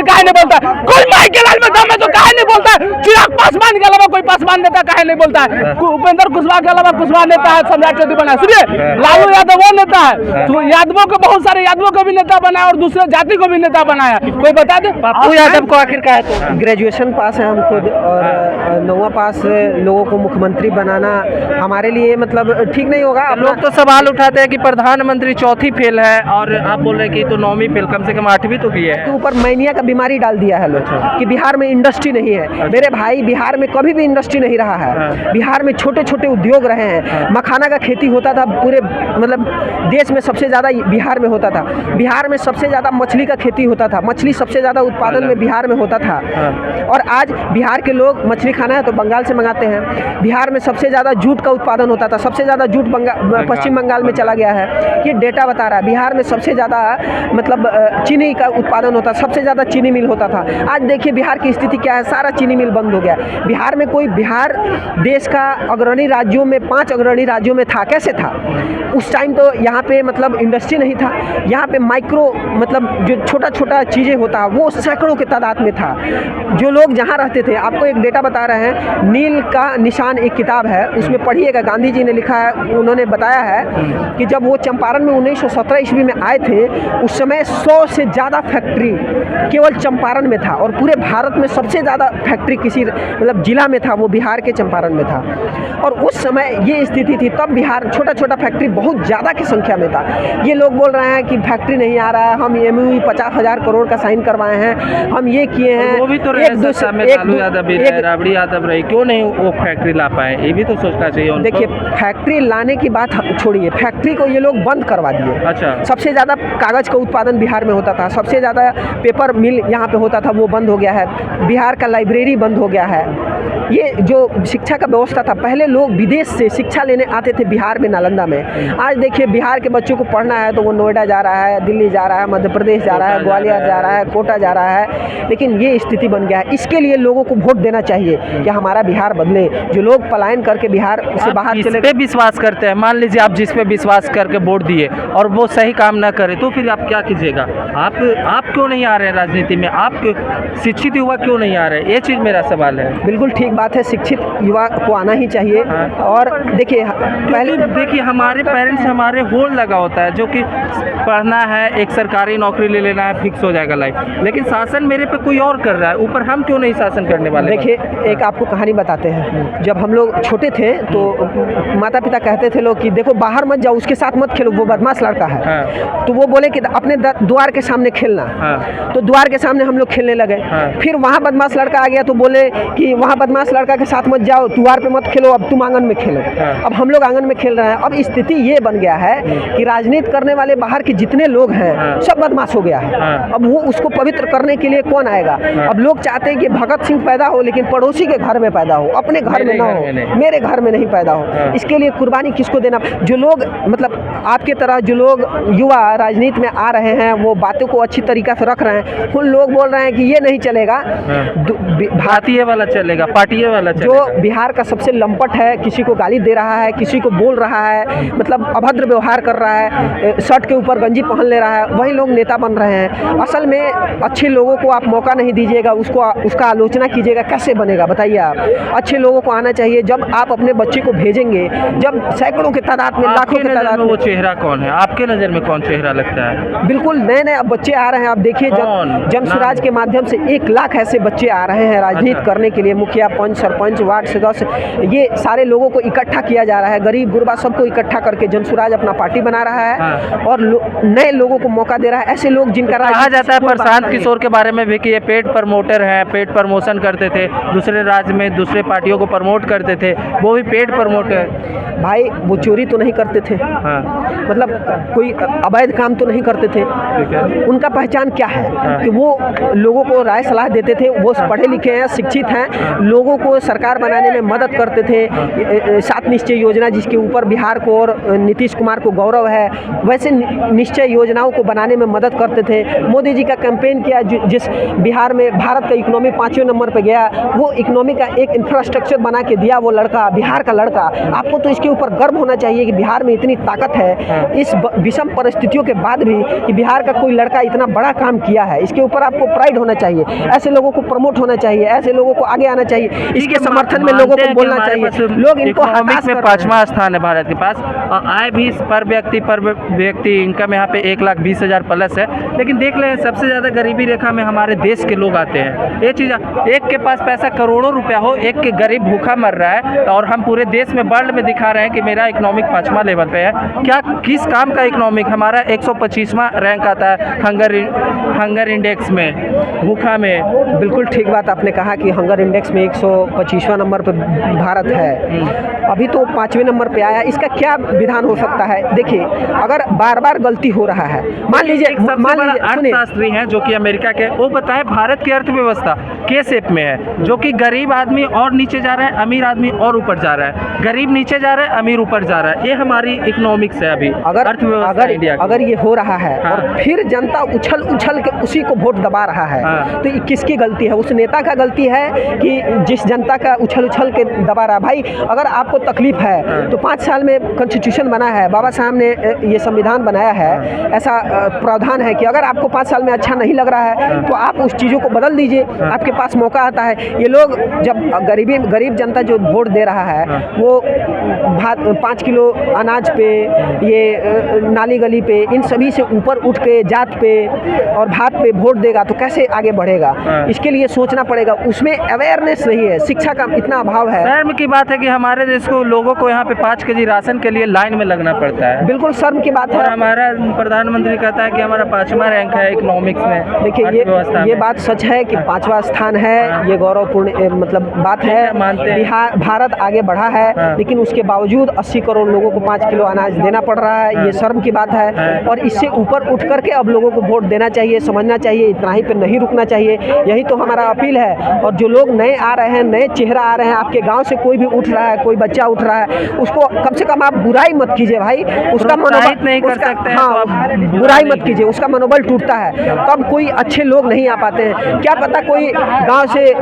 आदमी काहे नहीं बोलता है? कोई माइक के लाल में दम है तो काहे नहीं बोलता है? चिराग पासवान के अलावा कोई पासवान नेता काहे नहीं बोलता है? उपेंद्र कुशवाहा के अलावा कुशवाहा नेता है, सम्राट चौधरी बना, सुनिए लालू यादव वो नेता है, तो यादवों को बहुत सारे यादवों को भी नेता बनाया और दूसरे जाति को भी नेता बनाया, कोई बता दे? पप्पू यादव को आखिर का है तो ग्रेजुएशन पास है हम खुद, और 9वां पास लोगों को मुख्यमंत्री बनाना हमारे लिए मतलब ठीक नहीं होगा। अब लोग तो सवाल उठाते हैं कि प्रधानमंत्री चौथी फेल है और आप बोल रहे हैं कि तो 9वीं फेल, कम से कम 8वीं तो की है। के ऊपर मैनिया का बीमारी डाल दिया है लोग कि बिहार में इंडस्ट्री नहीं है। मेरे भाई, बिहार में कभी भी इंडस्ट्री नहीं रहा है। बिहार में छोटे छोटे उद्योग रहे हैं। मखाना का खेती होता था पूरे मतलब देश में सबसे ज़्यादा बिहार में होता था। बिहार में सबसे ज़्यादा मछली का खेती होता था। मछली सबसे ज़्यादा उत्पादन में बिहार में होता था। और आज बिहार के लोग मछली खाना है तो बंगाल से मंगाते हैं। बिहार में सबसे ज़्यादा जूट का उत्पादन होता था। सबसे ज़्यादा जूट पश्चिम बंगाल में चला गया है। ये डेटा बता रहा है। बिहार में सबसे ज़्यादा मतलब चीनी का उत्पादन होता, सबसे ज़्यादा चीनी मिल होता था। आज देखिए बिहार की स्थिति क्या है, सारा चीनी मिल बंद हो गया। बिहार में कोई, बिहार देश का अग्रणी राज्यों में 5 अग्रणी राज्यों में था। कैसे था उस टाइम? तो यहाँ पे मतलब इंडस्ट्री नहीं था। यहाँ पे माइक्रो मतलब जो छोटा छोटा चीज़ें होता वो सैकड़ों के तादाद में था। जो लोग जहाँ रहते थे, आपको एक डेटा बता रहे हैं, नील का निशान एक किताब है, उसमें पढ़िएगा, गांधी जी ने लिखा है। उन्होंने बताया है कि जब वो चंपारण में 1917 ईस्वी में आए थे, उस समय 100 से ज़्यादा फैक्ट्री केवल चंपारण में था, और पूरे भारत में सबसे ज़्यादा फैक्ट्री किसी मतलब जिला में था, वो बिहार के चंपारण में था। और उस समय ये स्थिति थी, तब बिहार छोटा छोटा फैक्ट्री बहुत ज़्यादा की संख्या में था। ये लोग बोल रहे हैं कि फैक्ट्री नहीं आ रहा है, हम MOU 50,000 करोड़ का साइन करवाए हैं, हम ये किए हैं। वो भी तो लालू यादव भी रहे, राबड़ी यादव रहे, क्यों नहीं वो फैक्ट्री ला पाए? ये भी तो सोचना चाहिए। देखिए फैक्ट्री लाने की बात छोड़िए, फैक्ट्री को ये लोग बंद करवा दिए। अच्छा। सबसे ज़्यादा कागज़ का उत्पादन बिहार में होता था, सबसे ज़्यादा पेपर मिल यहाँ पे होता था, वो बंद हो गया है। बिहार का लाइब्रेरी बंद हो गया है। ये जो शिक्षा का व्यवस्था था, पहले लोग विदेश से शिक्षा लेने आते थे बिहार में, नालंदा में। आज देखिए बिहार के बच्चों को पढ़ना है तो वो नोएडा जा रहा है, दिल्ली जा रहा है, मध्य प्रदेश जा रहा है, ग्वालियर जा रहा है, कोटा जा रहा है। लेकिन ये स्थिति बन गया है। इसके लिए लोगों को वोट देना चाहिए कि हमारा बिहार बदले। जो लोग पलायन करके बिहार से बाहर चले गए, विश्वास करते हैं, मान लीजिए आप जिस पे विश्वास करके वोट दिए और वो सही काम ना करे, तो फिर आप क्या कीजिएगा? आप क्यों नहीं आ रहे हैं राजनीति में? आप शिक्षित युवा क्यों नहीं आ रहे? ये चीज़ मेरा सवाल है। बिल्कुल ठीक बात है, शिक्षित युवा को आना ही चाहिए। और देखिए पहले देखिए हमारे पेरेंट्स, हमारे होल लगा होता है जो कि पढ़ना है, एक सरकारी नौकरी ले लेना है, फिक्स हो जाएगा लाइफ। लेकिन शासन मेरे पे कोई और कर रहा है, ऊपर हम क्यों नहीं शासन करने वाले? देखिए एक आपको कहानी बताते हैं। जब हम लोग छोटे थे तो माता पिता कहते थे लोग कि देखो बाहर मत जाओ, उसके साथ मत खेलो, वो बदमाश लड़का है। तो वो बोले कि अपने द्वार के सामने खेलना। तो द्वार के सामने हम लोग खेलने लगे। फिर वहाँ बदमाश लड़का आ गया तो बोले कि वहाँ बदमाश लड़का के साथ मत जाओ, द्वार पे मत खेलो, अब तुम आंगन में खेलो। अब हम लोग आंगन में खेल रहे हैं। अब स्थिति ये बन गया है कि राजनीति करने वाले बाहर के जितने लोग हैं सब बदमाश हो गया है। अब वो उसको पवित्र करने के लिए कौन आएगा? अब लोग चाहते हैं कि भगत सिंह पैदा हो लेकिन पड़ोसी के घर में पैदा हो, अपने घर में ना हो, मेरे घर में नहीं पैदा हो। इसके लिए कुर्बानी किसको देना? जो लोग मतलब आपके तरह जो लोग युवा राजनीति में आ रहे हैं, वो बातों को अच्छी तरीका से रख रहे हैं। उन लोग बोल रहे हैं कि ये नहीं चलेगा, भारतीय वाला चलेगा, पार्टी वाला चलेगा। जो बिहार का सबसे लंपट है, किसी को गाली दे रहा है, किसी को बोल रहा है, मतलब अभद्र व्यवहार कर रहा है, शर्ट के ऊपर गंजी पहन ले रहा है, वही लोग नेता बन रहे हैं। असल में अच्छे लोगों को आप मौका नहीं दीजिएगा, उसका आलोचना कीजिएगा, कैसे बनेगा बताइए आप? अच्छे लोगों को आना चाहिए। जब आप अपने बच्चे को भेजेंगे, जब सैकड़ों के तादाद में, लाखों के तादाद में, वो चेहरा कौन है आपके नज़र में? कौन चेहरा लगता है? बिल्कुल नए नए अब बच्चे आ रहे हैं। आप देखिए जन स्वराज के माध्यम से 1 लाख ऐसे बच्चे आ रहे हैं राजनीति करने के लिए। मुखिया, पंच, सरपंच, वार्ड सदस्य, ये सारे लोगों को इकट्ठा किया जा रहा है। गरीब गुरबा सबको इकट्ठा करके जन स्वराज अपना पार्टी बना रहा है और नए लोगों को मौका दे रहा है। ऐसे लोग जिनका कहा जाता है प्रशांत किशोर के बारे में भी कि ये पेड प्रमोटर हैं, पेड प्रमोशन करते थे, दूसरे राज्य में दूसरे पार्टियों को प्रमोट करते थे, वो भी पेड प्रमोटर। भाई वो चोरी तो नहीं करते थे, मतलब कोई अवैध काम तो नहीं करते थे। उनका पहचान क्या है कि वो लोगों को राय सलाह देते थे। वो पढ़े लिखे हैं, शिक्षित हैं, लोगों को सरकार बनाने में मदद करते थे। 7 निश्चय योजना जिसके ऊपर बिहार को और नीतीश कुमार को गौरव है, वैसे निश्चय योजनाओं को बनाने में मदद करते थे। मोदी जी का कैंपेन किया, जिस बिहार में भारत का इकोनॉमी 5वें नंबर पर गया, वो इकोनॉमी का एक इंफ्रास्ट्रक्चर बना के दिया वो लड़का, बिहार का लड़का। आपको तो इसके ऊपर गर्व होना चाहिए कि बिहार में इतनी ताकत है, इस विषम परिस्थितियों के बाद भी, कि बिहार का कोई लड़का इतना बड़ा काम किया है। इसके ऊपर आपको प्राइड होना चाहिए। ऐसे लोगों को प्रमोट होना चाहिए, ऐसे लोगों को आगे आना चाहिए, इसके समर्थन में लोगों को बोलना चाहिए। लोग इनको इकोनॉमिक में 5वां स्थान है भारत के पास, और आय भी पर व्यक्ति इनकम यहाँ पे 1,20,000 प्लस है। लेकिन देख लें, सबसे ज़्यादा गरीबी रेखा में हमारे देश के लोग आते हैं। ये चीज़, एक के पास पैसा करोड़ों रुपया हो, एक के गरीब भूखा मर रहा है, और हम पूरे देश में वर्ल्ड में दिखा रहे हैं कि मेरा इकोनॉमिक 5वां लेवल पे है। क्या किस काम का इकोनॉमिक? हमारा 125वां रैंक आता है हंगर इंडेक्स में, भूखा में। बिल्कुल ठीक बात आपने कहा कि हंगर इंडेक्स में 125वां नंबर पर भारत है, अभी तो 5वें नंबर पे आया। इसका क्या विधान हो सकता है? देखिए, अगर बार बार गलती हो रहा है, मान लीजिए अर्थशास्त्री हैं जो कि अमेरिका के, वो बताएं भारत की अर्थव्यवस्था के शेप में है, जो कि गरीब आदमी और नीचे जा रहा है, अमीर आदमी और ऊपर जा रहा है, गरीब नीचे जा रहा है, अमीर ऊपर जा रहा है। ये हमारी इकोनॉमिक्स है अभी, अगर ये हो रहा है, और फिर जनता उछल के उसी को वोट दबा रहा है, तो ये किसकी गलती है? उस नेता का गलती है कि जिस जनता का उछल के दबा रहा है। भाई, अगर आपको तकलीफ है तो 5 साल में कॉन्स्टिट्यूशन बना है, बाबा साहब ने ये संविधान बनाया है, ऐसा प्रावधान है कि अगर आपको 5 साल में अच्छा नहीं लग रहा है तो आप उस चीज़ों को बदल दीजिए, आपके पास मौका आता है। ये लोग जब गरीब जनता जो वोट दे रहा है, वो 5 किलो अनाज पे, ये नाली गली पे, इन सभी से ऊपर उठ के जात पे और भात पे वोट देगा तो कैसे आगे बढ़ेगा? इसके लिए सोचना पड़ेगा। उसमें अवेयरनेस नहीं है, शिक्षा का इतना अभाव है। शर्म की बात है कि हमारे देश को, लोगों को यहाँ पे 5 केजी राशन के लिए लाइन में लगना पड़ता है। बिल्कुल शर्म की बात है। और हमारा प्रधानमंत्री कहता है कि हमारा 5वां रैंक है इकोनॉमिक्स में। देखिए, ये बात सच है कि 5वां स्थान है, ये गौरवपूर्ण मतलब बात है। मानते हैं भारत आगे बढ़ा है, लेकिन उसके बावजूद 80 करोड़ लोगों को 5 किलो अनाज देना पड़ रहा है। ये शर्म की बात है, और इससे ऊपर उठ करके अब लोगों को वोट देना चाहिए, समझना चाहिए, इतना ही पे नहीं रुकना चाहिए। यही तो हमारा अपील है। और जो लोग नए आ रहे हैं, नए चेहरा आ रहे हैं, आपके गाँव से कोई भी उठ रहा है, कोई बच्चा उठ रहा है, उसको कम से कम आप बुराई मत कीजिए भाई, उसका मनोबल नहीं कर सकते हैं, हाँ, बुराई मत कीजिए, उसका मनोबल टूटता है, तब कोई अच्छे लोग नहीं आ पाते हैं। क्या पता कोई गांव से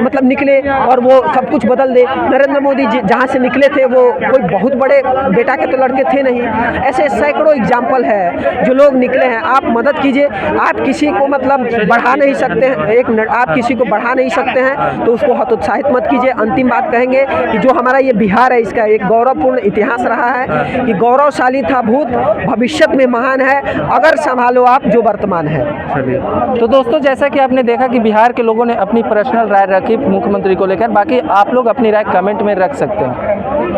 मतलब निकले और वो सब कुछ बदल दे। नरेंद्र मोदी जहां से निकले थे, वो कोई बहुत बड़े बेटा के तो लड़के थे नहीं। ऐसे सैकड़ों एग्जाम्पल है जो लोग निकले हैं। आप मदद कीजिए। आप किसी को मतलब बढ़ा नहीं सकते हैं, आप किसी को बढ़ा नहीं सकते हैं तो उसको हतोत्साहित मत कीजिए। अंतिम बात कहेंगे कि जो हमारा ये बिहार है, इसका एक गौरवपूर्ण इतिहास रहा है कि गौरवशाली था भूत, भविष्य में महान है, अगर संभालो आप जो वर्तमान है। तो दोस्तों, जैसा कि आपने देखा कि बिहार के लोगों ने अपनी पर्सनल राय रखी मुख्यमंत्री को लेकर, बाकी आप लोग अपनी राय कमेंट में रख सकते हैं।